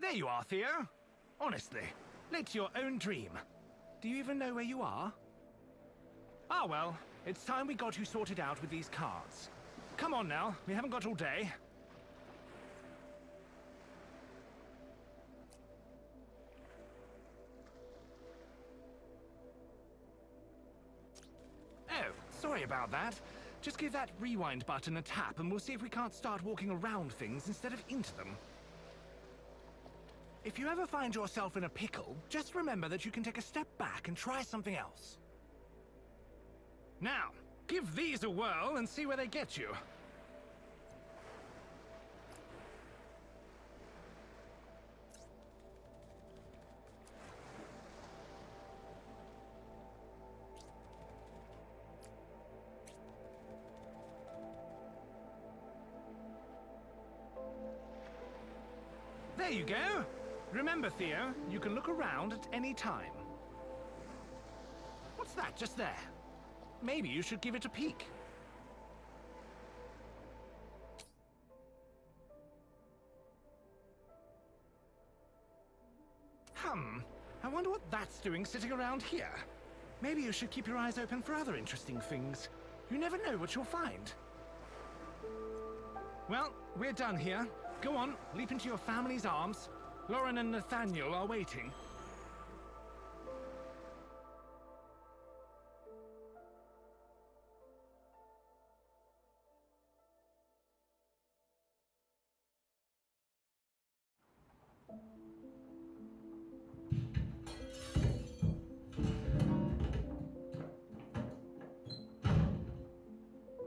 There you are, Theo. Honestly, late to your own dream. Do you even know where you are? Ah, well, it's time we got you sorted out with these cards. Come on now, we haven't got all day. Oh, sorry about that. Just give that rewind button a tap and we'll see if we can't start walking around things instead of into them. If you ever find yourself in a pickle, just remember that you can take a step back and try something else. Now, give these a whirl and see where they get you. There you go! Remember, Theo, you can look around at any time. What's that just there? Maybe you should give it a peek. I wonder what that's doing sitting around here. Maybe you should keep your eyes open for other interesting things. You never know what you'll find. Well, we're done here. Go on, leap into your family's arms. Lauren and Nathaniel are waiting.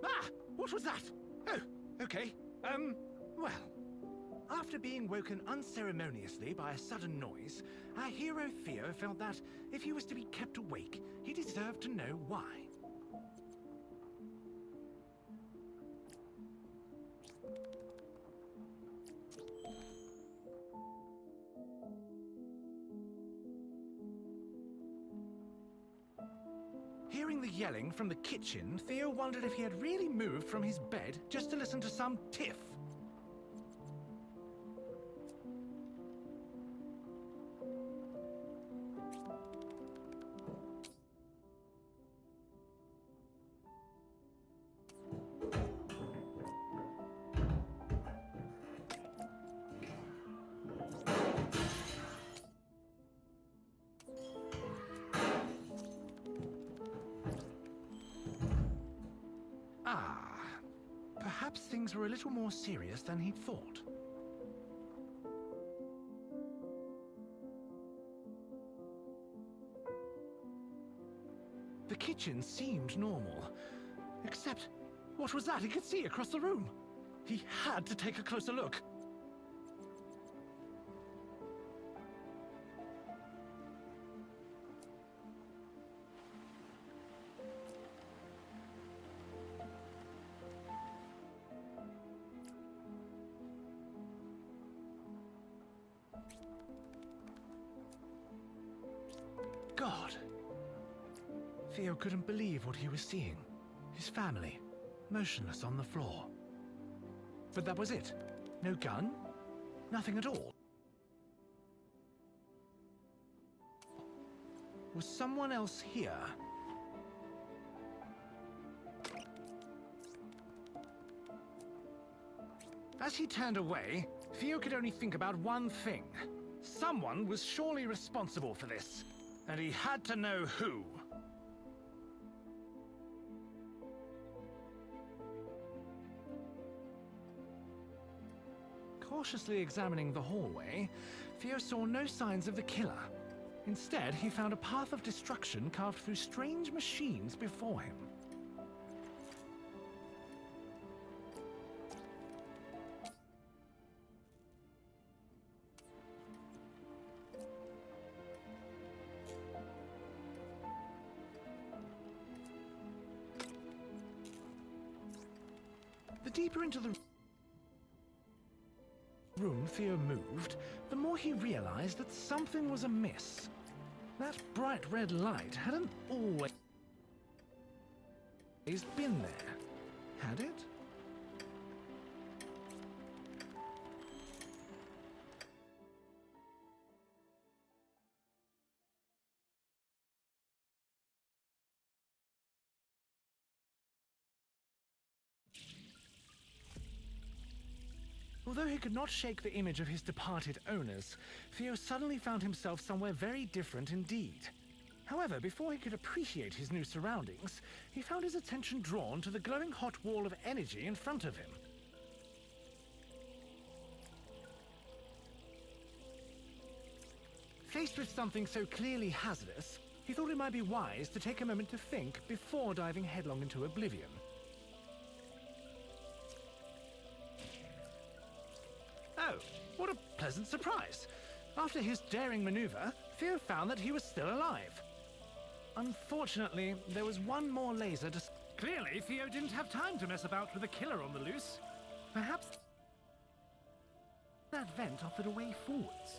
Ah! What was that? Oh, okay. Well. After being woken unceremoniously by a sudden noise, our hero Theo felt that if he was to be kept awake, he deserved to know why. Hearing the yelling from the kitchen, Theo wondered if he had really moved from his bed just to listen to some tiff. Perhaps things were a little more serious than he'd thought. The kitchen seemed normal. Except, what was that he could see across the room? He had to take a closer look. God. Theo couldn't believe what he was seeing. His family, motionless on the floor. But that was it. No gun, nothing at all. Was someone else here? As he turned away, Theo could only think about one thing. Someone was surely responsible for this. And he had to know who. Cautiously examining the hallway, Theo saw no signs of the killer. Instead, he found a path of destruction carved through strange machines before him. The deeper into the room Theo moved, the more he realized that something was amiss. That bright red light hadn't always been there, had it? Although he could not shake the image of his departed owners, Theo suddenly found himself somewhere very different indeed. However, before he could appreciate his new surroundings, he found his attention drawn to the glowing hot wall of energy in front of him. Faced with something so clearly hazardous, he thought it might be wise to take a moment to think before diving headlong into oblivion. Oh, what a pleasant surprise! After his daring maneuver, Theo found that he was still alive. Unfortunately, there was one more laser to... Clearly, Theo didn't have time to mess about with a killer on the loose. Perhaps that vent offered a way forwards.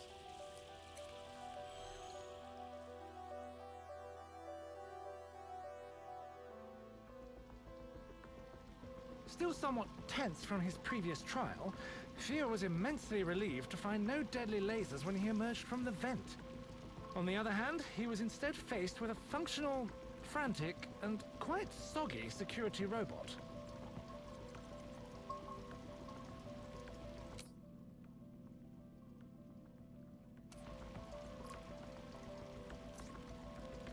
Still somewhat tense from his previous trial, Theo was immensely relieved to find no deadly lasers when he emerged from the vent. On the other hand, he was instead faced with a functional, frantic, and quite soggy security robot.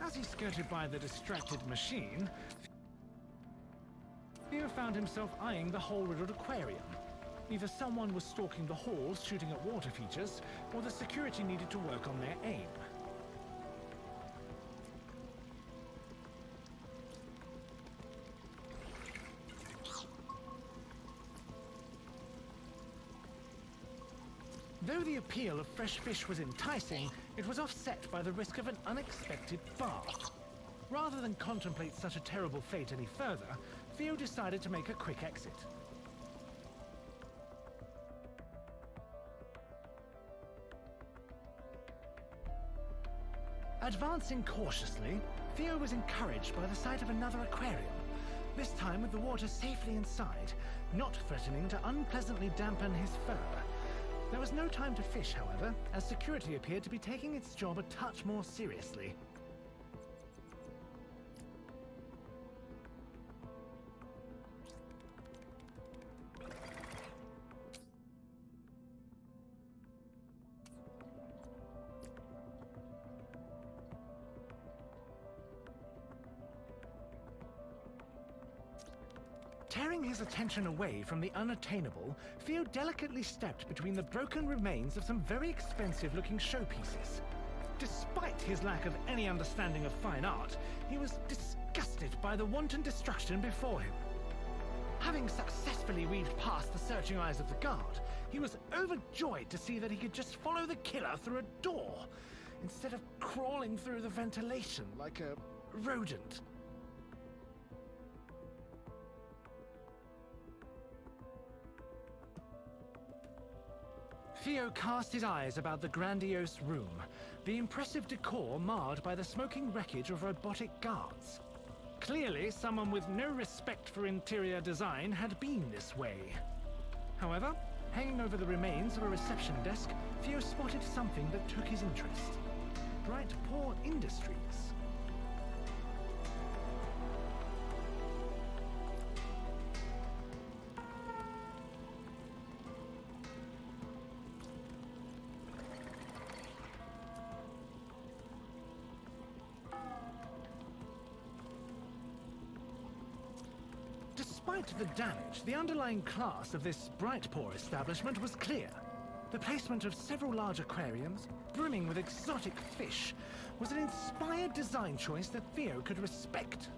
As he skirted by the distracted machine, Theo found himself eyeing the hole-riddled aquarium. Either someone was stalking the halls shooting at water features, or the security needed to work on their aim. Though the appeal of fresh fish was enticing, it was offset by the risk of an unexpected bath. Rather than contemplate such a terrible fate any further, Theo decided to make a quick exit. Advancing cautiously, Theo was encouraged by the sight of another aquarium, this time with the water safely inside, not threatening to unpleasantly dampen his fur. There was no time to fish, however, as security appeared to be taking its job a touch more seriously. Tearing his attention away from the unattainable, Theo delicately stepped between the broken remains of some very expensive-looking showpieces. Despite his lack of any understanding of fine art, he was disgusted by the wanton destruction before him. Having successfully weaved past the searching eyes of the guard, he was overjoyed to see that he could just follow the killer through a door, instead of crawling through the ventilation like a rodent. Theo cast his eyes about the grandiose room, the impressive decor marred by the smoking wreckage of robotic guards. Clearly, someone with no respect for interior design had been this way. However, hanging over the remains of a reception desk, Theo spotted something that took his interest. Bright Paw Industries. Despite the damage, the underlying class of this Bright Paw establishment was clear. The placement of several large aquariums, brimming with exotic fish, was an inspired design choice that Theo could respect.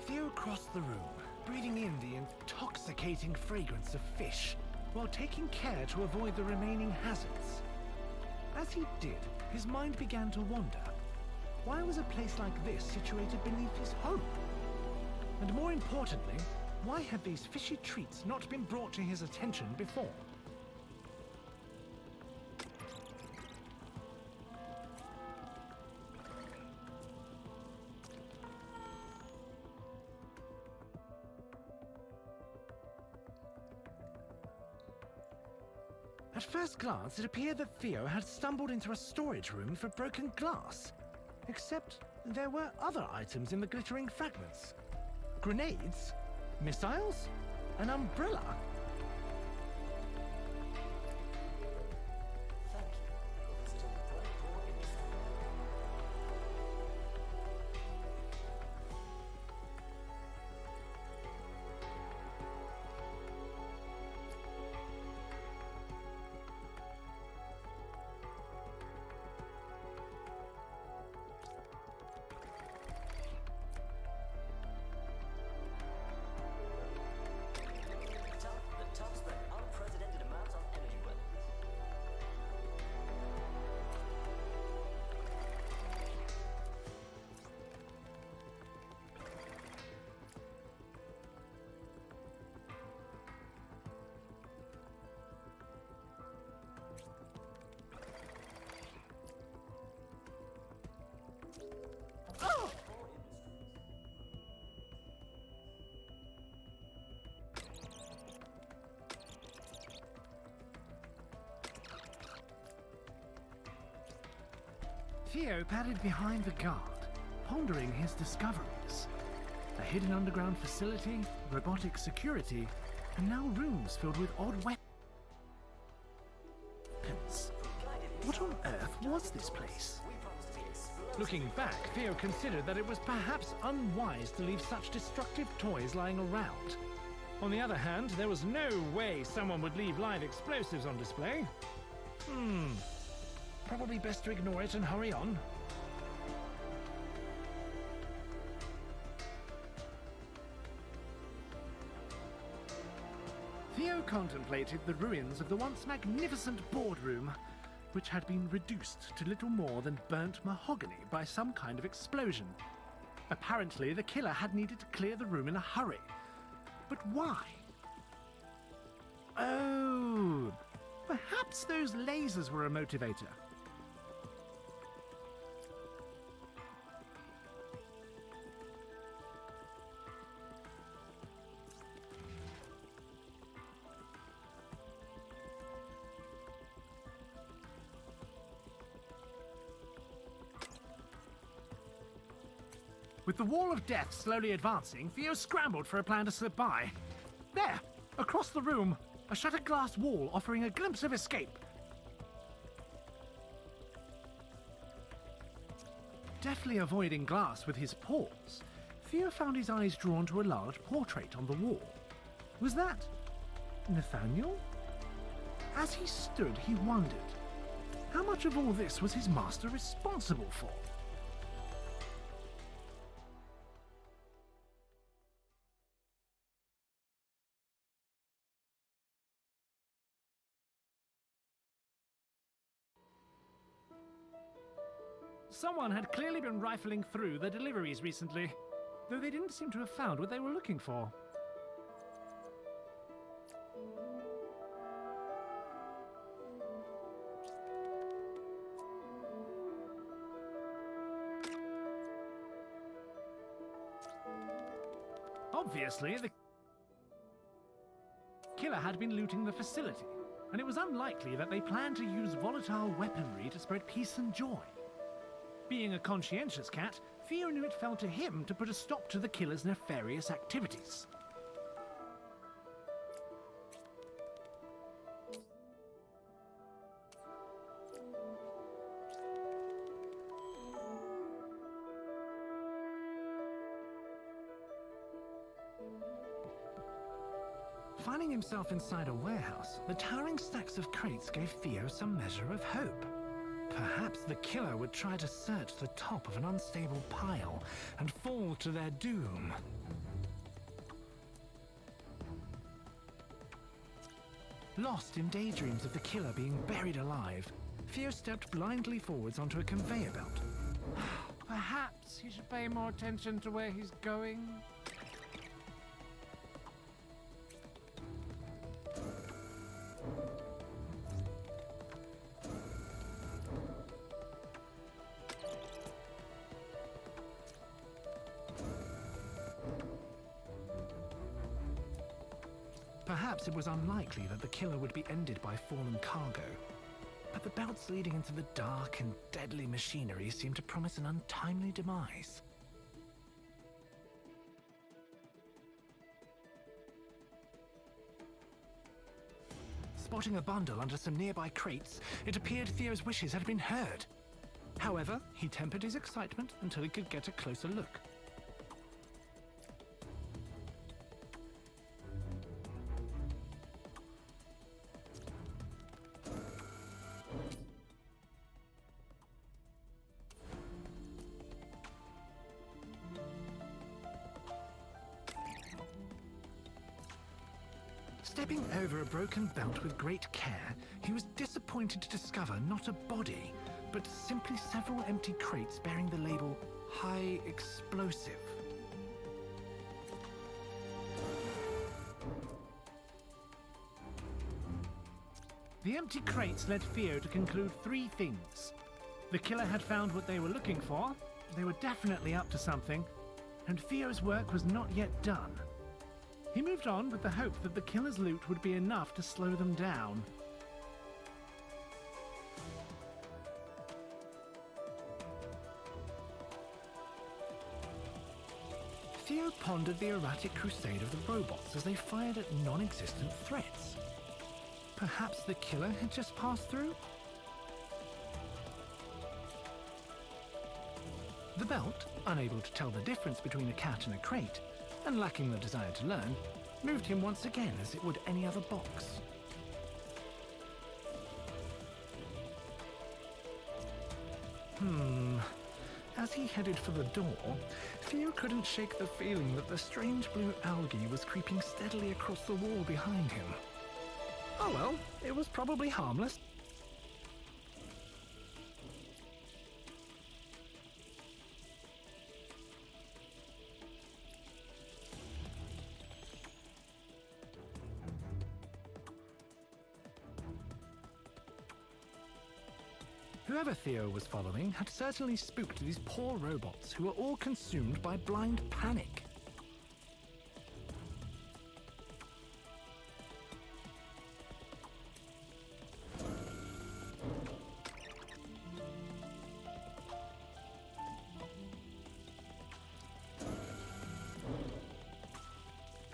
Theo crossed the room, breathing in the intoxicating fragrance of fish, while taking care to avoid the remaining hazards. As he did, his mind began to wander. Why was a place like this situated beneath his home? And more importantly, why had these fishy treats not been brought to his attention before? At first glance, it appeared that Theo had stumbled into a storage room for broken glass. Except there were other items in the glittering fragments. Grenades? Missiles? An umbrella? Thank you for visiting Bright Paw Industries. The tough spend unprecedented amounts on energy weapons. Oh! Theo padded behind the guard, pondering his discoveries. A hidden underground facility, robotic security, and now rooms filled with odd weapons. What on earth was this place? We promise to be explosive. Looking back, Theo considered that it was perhaps unwise to leave such destructive toys lying around. On the other hand, there was no way someone would leave live explosives on display. Probably best to ignore it and hurry on. Theo contemplated the ruins of the once magnificent boardroom, which had been reduced to little more than burnt mahogany by some kind of explosion. Apparently, the killer had needed to clear the room in a hurry. But why? Oh, perhaps those lasers were a motivator. With the wall of death slowly advancing, Theo scrambled for a plan to slip by. There, across the room, a shattered glass wall offering a glimpse of escape. Deftly avoiding glass with his paws, Theo found his eyes drawn to a large portrait on the wall. Was that Nathaniel? As he stood, he wondered, how much of all this was his master responsible for? Someone had clearly been rifling through the deliveries recently, though they didn't seem to have found what they were looking for. Obviously, the killer had been looting the facility, and it was unlikely that they planned to use volatile weaponry to spread peace and joy. Being a conscientious cat, Theo knew it fell to him to put a stop to the killer's nefarious activities. Finding himself inside a warehouse, the towering stacks of crates gave Theo some measure of hope. Perhaps the killer would try to search the top of an unstable pile and fall to their doom. Lost in daydreams of the killer being buried alive, Theo stepped blindly forwards onto a conveyor belt. Perhaps he should pay more attention to where he's going. Perhaps it was unlikely that the killer would be ended by fallen cargo. But the belts leading into the dark and deadly machinery seemed to promise an untimely demise. Spotting a bundle under some nearby crates, it appeared Theo's wishes had been heard. However, he tempered his excitement until he could get a closer look. Stepping over a broken belt with great care, he was disappointed to discover not a body, but simply several empty crates bearing the label High Explosive. The empty crates led Theo to conclude three things. The killer had found what they were looking for, they were definitely up to something, and Theo's work was not yet done. He moved on with the hope that the killer's loot would be enough to slow them down. Theo pondered the erratic crusade of the robots as they fired at non-existent threats. Perhaps the killer had just passed through? The belt, unable to tell the difference between a cat and a crate, and lacking the desire to learn, moved him once again as it would any other box. As he headed for the door, Theo couldn't shake the feeling that the strange blue algae was creeping steadily across the wall behind him. Oh well, it was probably harmless. Whoever Theo was following had certainly spooked these poor robots who were all consumed by blind panic.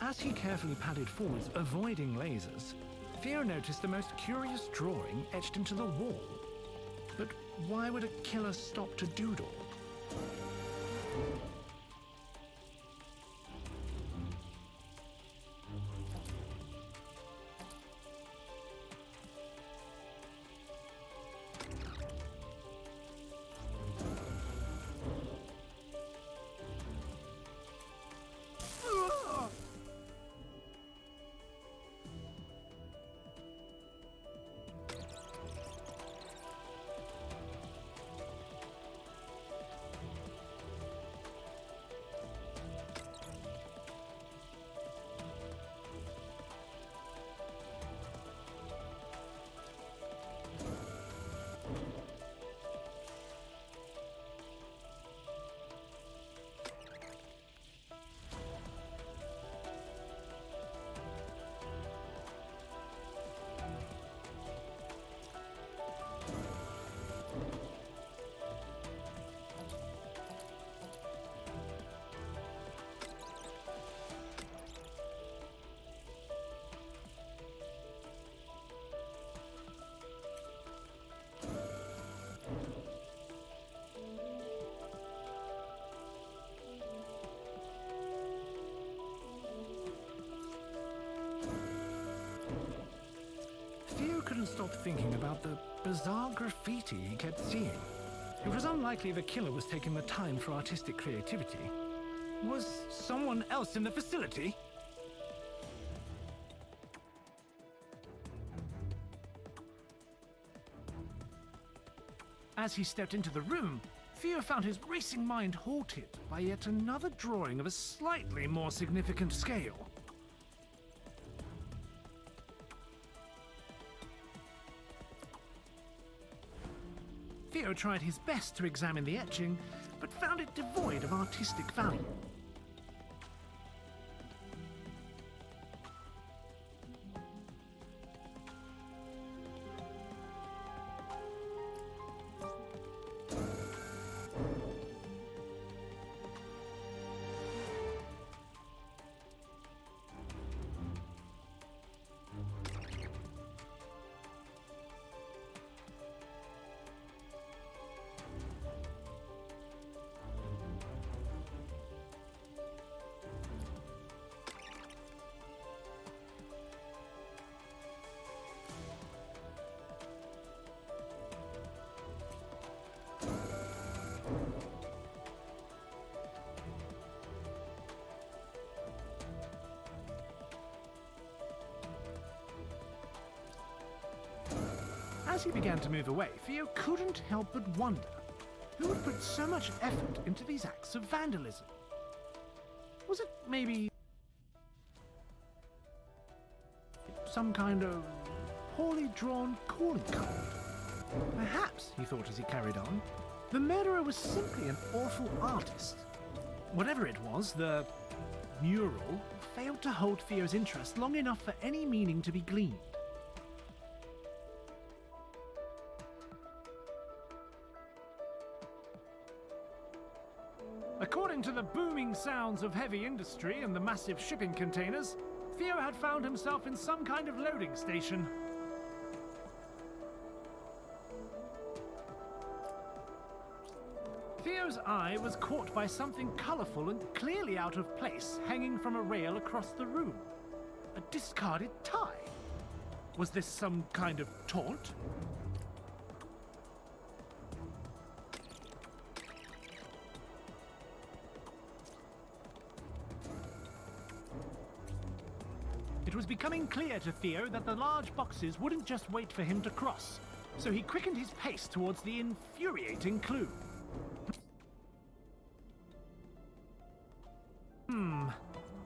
As he carefully padded forwards, avoiding lasers, Theo noticed the most curious drawing etched into the wall. But why would a killer stop to doodle? Theo couldn't stop thinking about the bizarre graffiti he kept seeing. It was unlikely the killer was taking the time for artistic creativity. Was someone else in the facility? As he stepped into the room, Theo found his racing mind halted by yet another drawing of a slightly more significant scale. Theo tried his best to examine the etching, but found it devoid of artistic value. As he began to move away, Theo couldn't help but wonder who would put so much effort into these acts of vandalism. Was it maybe some kind of poorly drawn calling card? Perhaps, he thought as he carried on, the murderer was simply an awful artist. Whatever it was, the mural failed to hold Theo's interest long enough for any meaning to be gleaned. According to the booming sounds of heavy industry and the massive shipping containers, Theo had found himself in some kind of loading station. Theo's eye was caught by something colourful and clearly out of place hanging from a rail across the room. A discarded tie. Was this some kind of taunt? It was becoming clear to Theo that the large boxes wouldn't just wait for him to cross, so he quickened his pace towards the infuriating clue.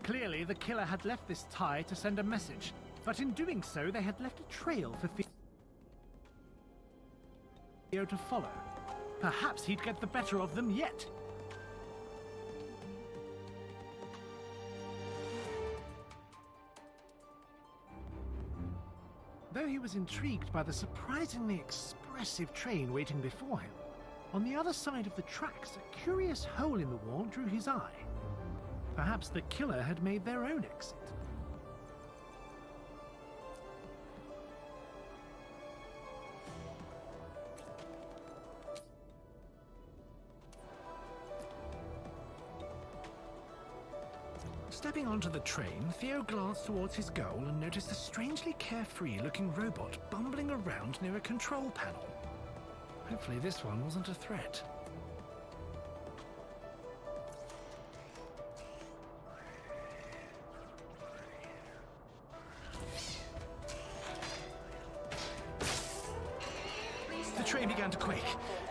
Clearly, the killer had left this tie to send a message, but in doing so, they had left a trail for Theo to follow. Perhaps he'd get the better of them yet. Though he was intrigued by the surprisingly expressive train waiting before him, on the other side of the tracks, a curious hole in the wall drew his eye. Perhaps the killer had made their own exit. Stepping onto the train, Theo glanced towards his goal and noticed a strangely carefree-looking robot bumbling around near a control panel. Hopefully this one wasn't a threat. The train began to quake,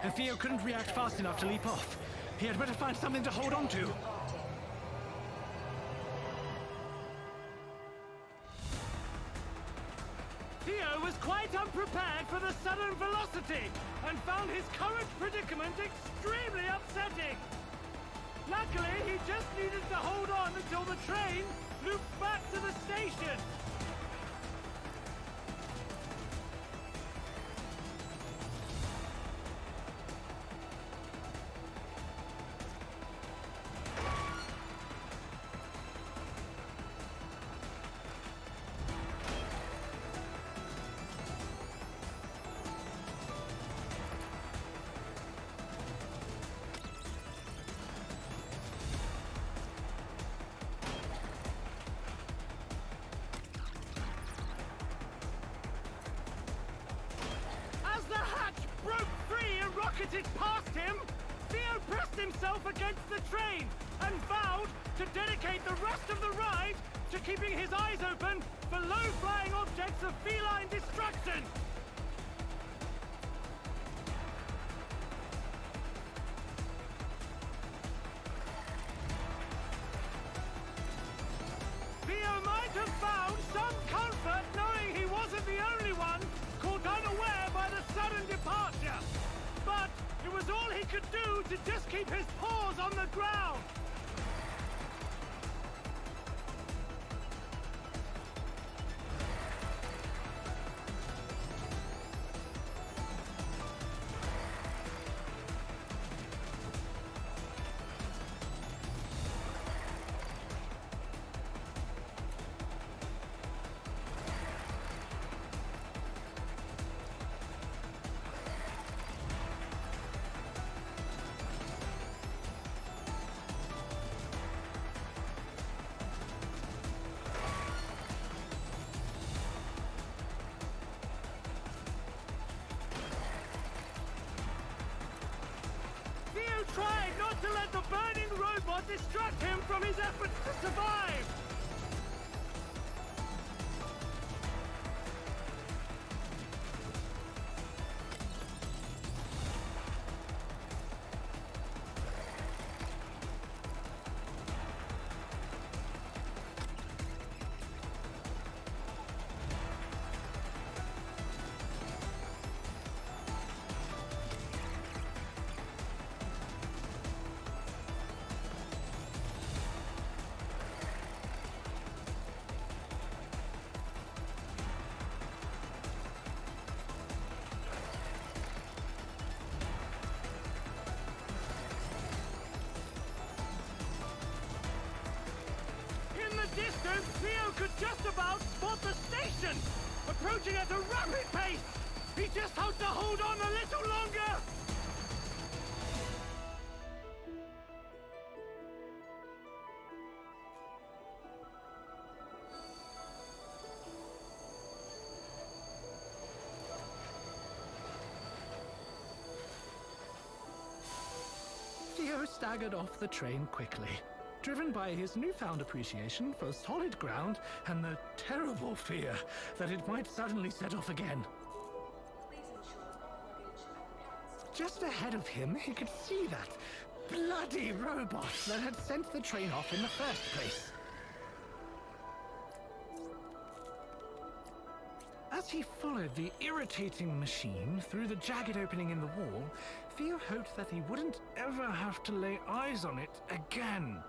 and Theo couldn't react fast enough to leap off. He had better find something to hold on to. Theo was quite unprepared for the sudden velocity and found his current predicament extremely upsetting. Luckily, he just needed to hold on until the train looped back to the station. Rocketed past him, Theo pressed himself against the train and vowed to dedicate the rest of the ride to keeping his eyes open for low-flying objects of feline destruction. Theo might have found some comfort knowing he wasn't the only one caught unaware by the sudden departure. But it was all he could do to just keep his paws on the ground. Tried not to let the burning robot distract him from his efforts to survive! approaching at a rapid pace! He just has to hold on a little longer! Theo staggered off the train quickly, driven by his newfound appreciation for solid ground and the terrible fear that it might suddenly set off again. Just ahead of him, he could see that bloody robot that had sent the train off in the first place. As he followed the irritating machine through the jagged opening in the wall, Theo hoped that he wouldn't ever have to lay eyes on it again.